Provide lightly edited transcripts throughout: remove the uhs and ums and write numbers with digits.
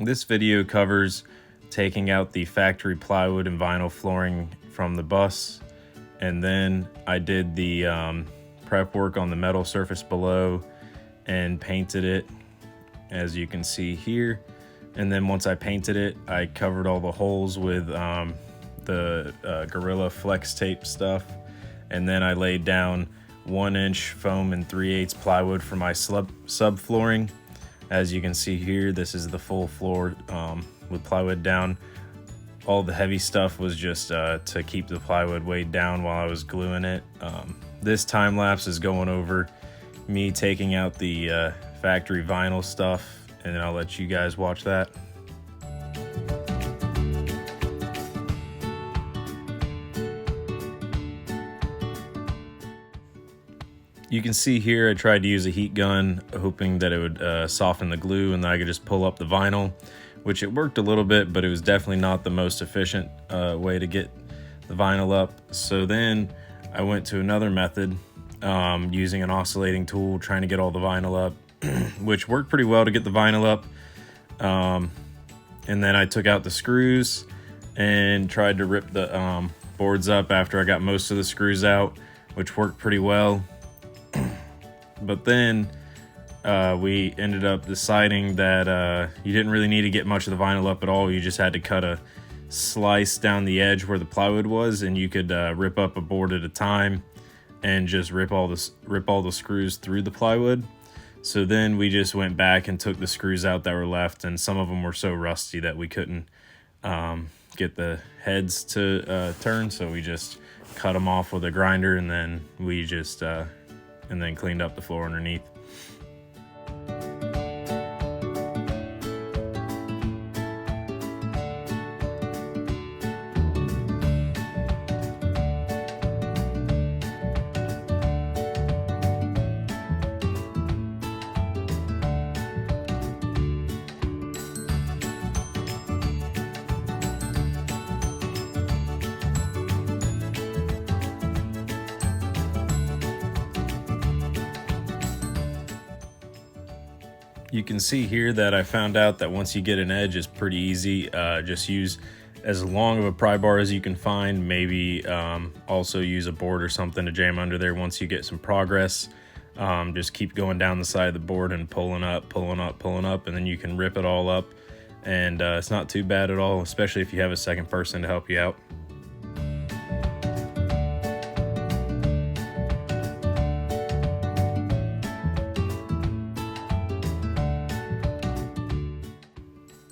This video covers taking out the factory plywood and vinyl flooring from the bus, and then I did the prep work on the metal surface below and painted it, as you can see here. And then once I painted it, I covered all the holes with the Gorilla Flex tape stuff, and then I laid down 1-inch foam and 3/8 plywood for my subflooring. As you can see here, this is the full floor with plywood down. All the heavy stuff was just to keep the plywood weighed down while I was gluing it. This time lapse is going over me taking out the factory vinyl stuff, and I'll let you guys watch that. You can see here I tried to use a heat gun, hoping that it would soften the glue and then I could just pull up the vinyl, which it worked a little bit, but it was definitely not the most efficient way to get the vinyl up. So then I went to another method, using an oscillating tool, trying to get all the vinyl up, which worked pretty well to get the vinyl up. And then I took out the screws and tried to rip the boards up after I got most of the screws out, which worked pretty well. But then we ended up deciding that you didn't really need to get much of the vinyl up at all. You just had to cut a slice down the edge where the plywood was, and you could rip up a board at a time and just rip all the screws through the plywood. So then we just went back and took the screws out that were left, and some of them were so rusty that we couldn't get the heads to turn, so we just cut them off with a grinder, and then we just and then cleaned up the floor underneath. You can see here that I found out that once you get an edge, it's pretty easy. Just use as long of a pry bar as you can find. Maybe also use a board or something to jam under there once you get some progress. Just keep going down the side of the board and pulling up, and then you can rip it all up. And it's not too bad at all, especially if you have a second person to help you out.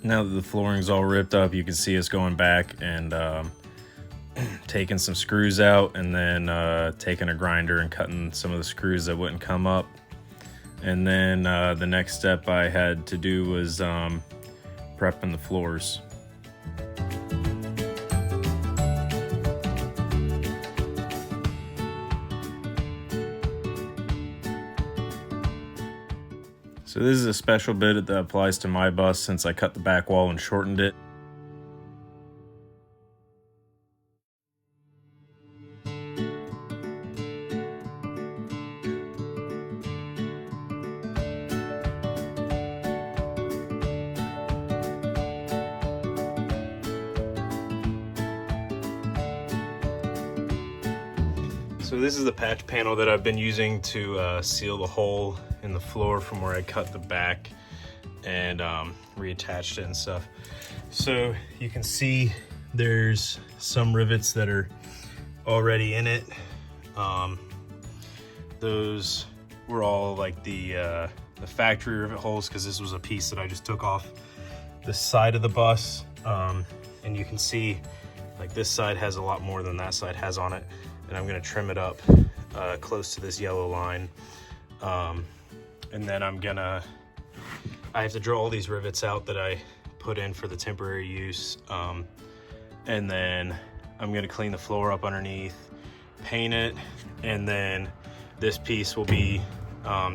Now that the flooring's all ripped up, you can see us going back and taking some screws out, and then taking a grinder and cutting some of the screws that wouldn't come up. And then the next step I had to do was prepping the floors. So this is a special bit that applies to my bus since I cut the back wall and shortened it. So this is the patch panel that I've been using to seal the hole in the floor from where I cut the back and reattached it and stuff. So you can see there's some rivets that are already in it. Those were all like the factory rivet holes, because this was a piece that I just took off the side of the bus. And you can see like this side has a lot more than that side has on it. And I'm gonna trim it up close to this yellow line. And then I have to draw all these rivets out that I put in for the temporary use. And then I'm gonna clean the floor up underneath, paint it, and then this piece will be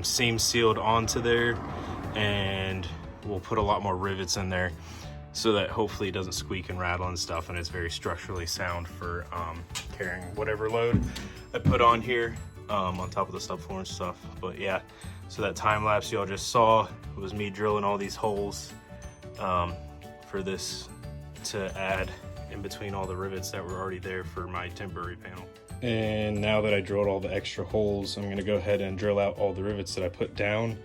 seam sealed onto there, and we'll put a lot more rivets in there so that hopefully it doesn't squeak and rattle and stuff, and it's very structurally sound for carrying whatever load I put on here on top of the subfloor and stuff. But yeah, so that time lapse y'all just saw was me drilling all these holes for this to add in between all the rivets that were already there for my temporary panel. And now that I drilled all the extra holes, I'm going to go ahead and drill out all the rivets that I put down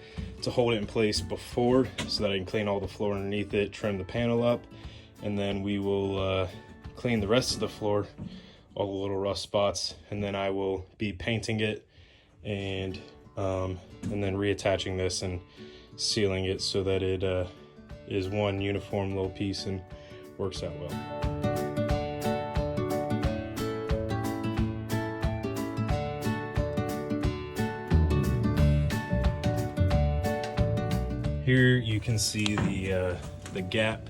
to hold it in place before, so that I can clean all the floor underneath it, trim the panel up, and then we will clean the rest of the floor, all the little rough spots, and then I will be painting it and then reattaching this and sealing it so that it is one uniform little piece and works out well. Here you can see the gap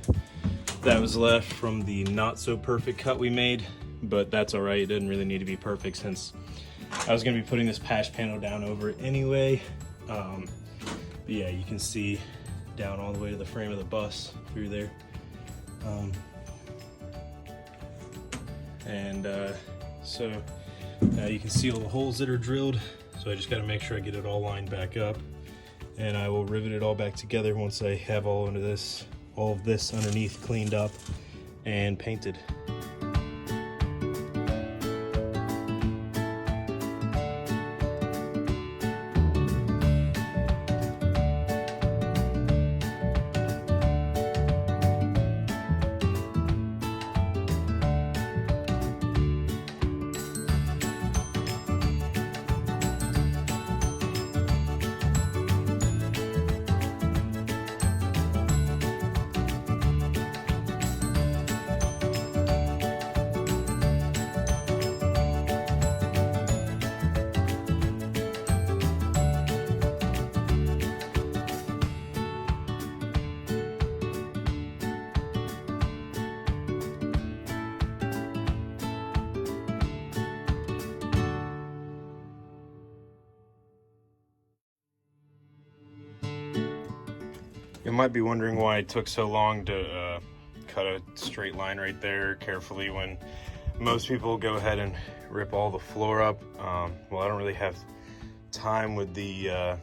that was left from the not so perfect cut we made, but that's all right. It didn't really need to be perfect since I was going to be putting this patch panel down over it anyway. But yeah, you can see down all the way to the frame of the bus through there. So now you can see all the holes that are drilled. So I just got to make sure I get it all lined back up, and I will rivet it all back together once I have all of this underneath cleaned up and painted. You might be wondering why it took so long to cut a straight line right there carefully when most people go ahead and rip all the floor up. Well, I don't really have time with the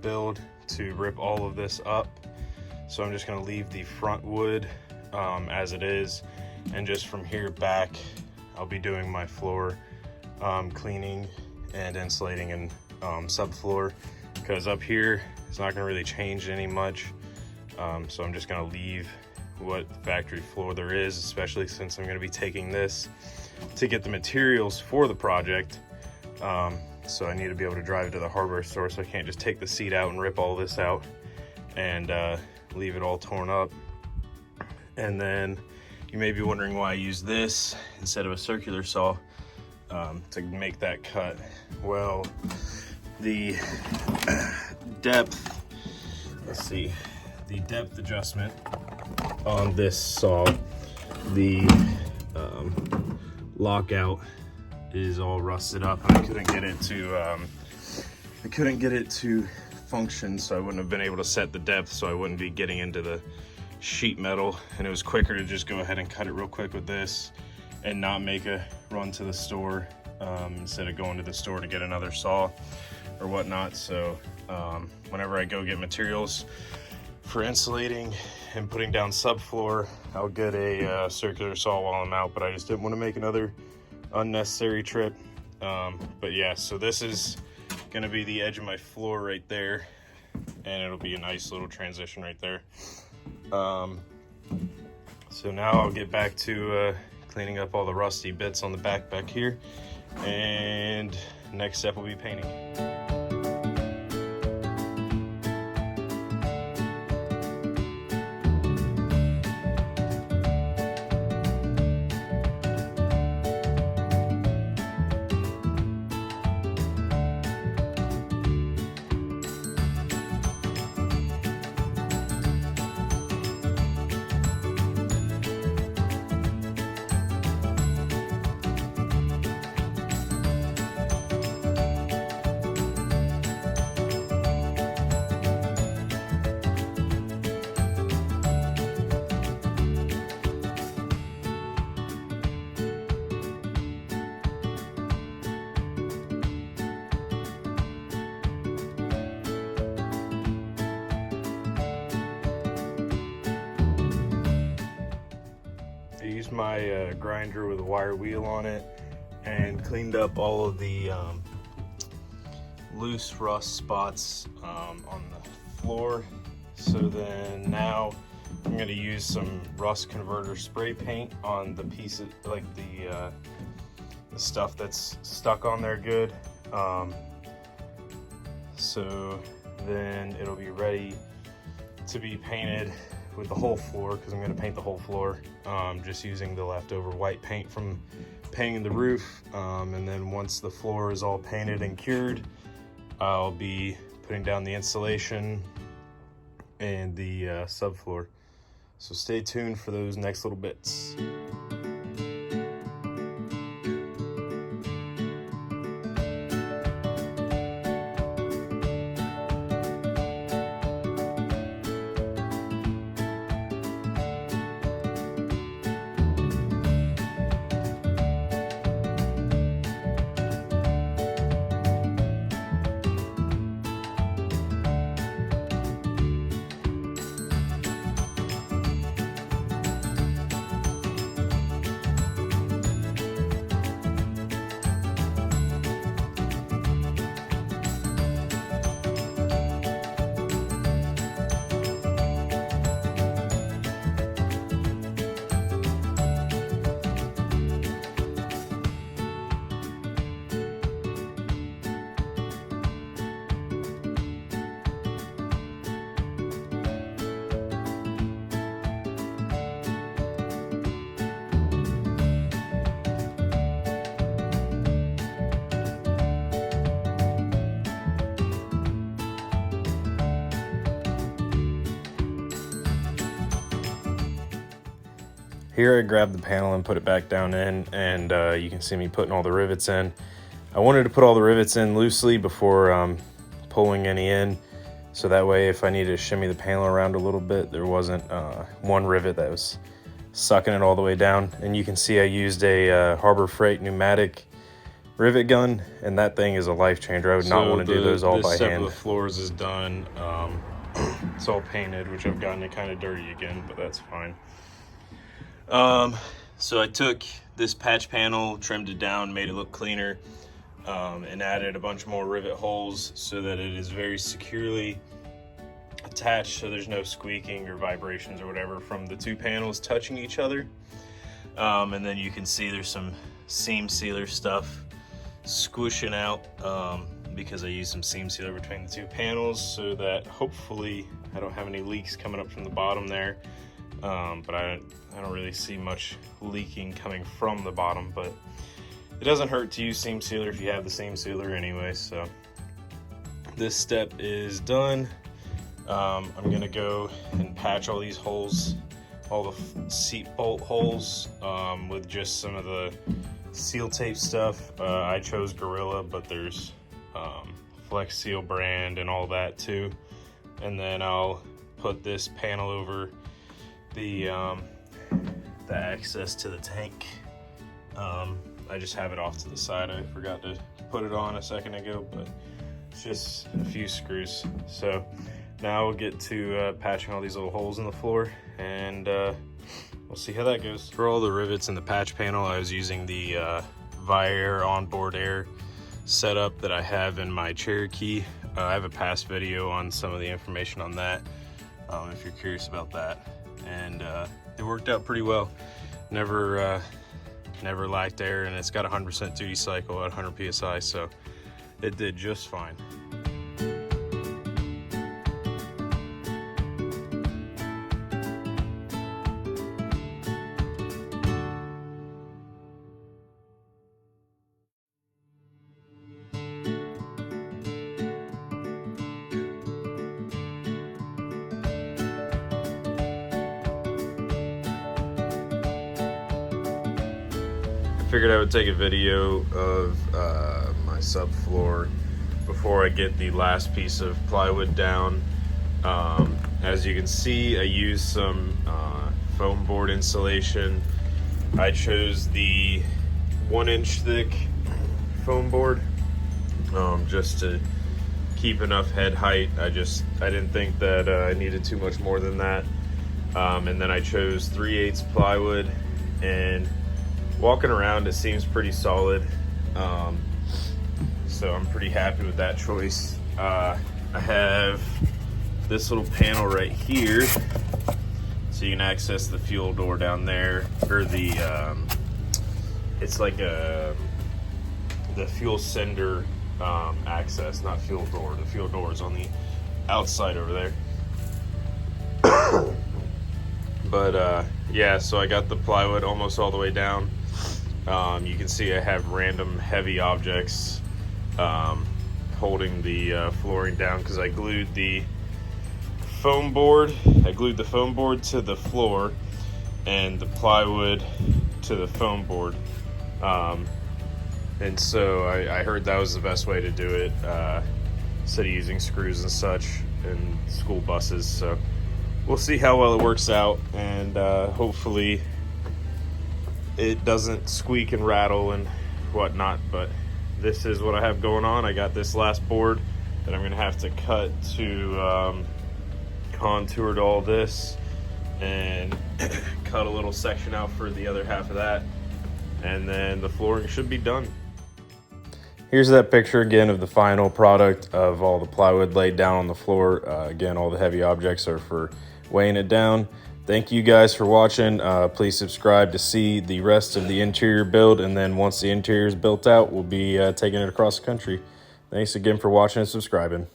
build to rip all of this up, so I'm just going to leave the front wood as it is, and just from here back I'll be doing my floor cleaning and insulating and subfloor, because up here it's not going to really change any much. So I'm just going to leave what factory floor there is, especially since I'm going to be taking this to get the materials for the project. So I need to be able to drive it to the hardware store, so I can't just take the seat out and rip all this out and leave it all torn up. And then you may be wondering why I use this instead of a circular saw to make that cut. Well, the depth, let's see, the depth adjustment on this saw, the lockout is all rusted up, and I couldn't get it to function, so I wouldn't have been able to set the depth, so I wouldn't be getting into the sheet metal, and it was quicker to just go ahead and cut it real quick with this and not make a run to the store instead of going to the store to get another saw or whatnot. So whenever I go get materials for insulating and putting down subfloor, I'll get a circular saw while I'm out, but I just didn't want to make another unnecessary trip. But yeah, so this is gonna be the edge of my floor right there, and it'll be a nice little transition right there. So now I'll get back to cleaning up all the rusty bits on the back here, and next step will be painting. used my grinder with a wire wheel on it and cleaned up all of the loose rust spots on the floor. So then now I'm going to use some rust converter spray paint on the pieces, like the stuff that's stuck on there good. So then it'll be ready to be painted with the whole floor, because I'm going to paint the whole floor just using the leftover white paint from painting the roof. And then once the floor is all painted and cured, I'll be putting down the insulation and the subfloor. So stay tuned for those next little bits. Here I grabbed the panel and put it back down in, and you can see me putting all the rivets in. I wanted to put all the rivets in loosely before pulling any in, so that way if I needed to shimmy the panel around a little bit, there wasn't one rivet that was sucking it all the way down. And you can see I used a Harbor Freight pneumatic rivet gun, and that thing is a life changer. I would not want to do those all by hand. This step of the floors is done. It's all painted, which I've gotten it kind of dirty again, but that's fine. So I took this patch panel, trimmed it down, made it look cleaner, and added a bunch more rivet holes so that it is very securely attached, so there's no squeaking or vibrations or whatever from the two panels touching each other. And then you can see there's some seam sealer stuff squishing out, because I used some seam sealer between the two panels so that hopefully I don't have any leaks coming up from the bottom there. But I don't really see much leaking coming from the bottom, but it doesn't hurt to use seam sealer if you have the seam sealer anyway. So this step is done. I'm gonna go and patch all these holes, all the seat bolt holes, with just some of the seal tape stuff. I chose Gorilla, but there's Flex Seal brand and all that too. And then I'll put this panel over the access to the tank. I just have it off to the side. I forgot to put it on a second ago, but it's just a few screws. So now we'll get to patching all these little holes in the floor, and we'll see how that goes. For all the rivets in the patch panel, I was using the Viair onboard air setup that I have in my Cherokee. I have a past video on some of the information on that, if you're curious about that. And it worked out pretty well. Never lacked air, and it's got 100% duty cycle at 100 psi, so it did just fine. Figured I would take a video of my subfloor before I get the last piece of plywood down. As you can see, I used some foam board insulation. I chose the 1-inch thick foam board just to keep enough head height. I didn't think that I needed too much more than that. And then I chose 3/8 plywood and walking around, it seems pretty solid. So I'm pretty happy with that choice. I have this little panel right here, so you can access the fuel door down there, or the it's like the fuel sender access, not fuel door. The fuel door is on the outside over there. But yeah, so I got the plywood almost all the way down. You can see I have random heavy objects holding the flooring down because I glued the foam board. I glued the foam board to the floor and the plywood to the foam board. And so I heard that was the best way to do it, instead of using screws and such in school buses. So we'll see how well it works out, and hopefully it doesn't squeak and rattle and whatnot. But this is what I have going on. I got this last board that I'm gonna have to cut to contour to all this, and cut a little section out for the other half of that, and then the flooring should be done. Here's that picture again of the final product of all the plywood laid down on the floor. Again, all the heavy objects are for weighing it down. Thank you guys for watching. Please subscribe to see the rest of the interior build, and then once the interior is built out, we'll be taking it across the country. Thanks again for watching and subscribing.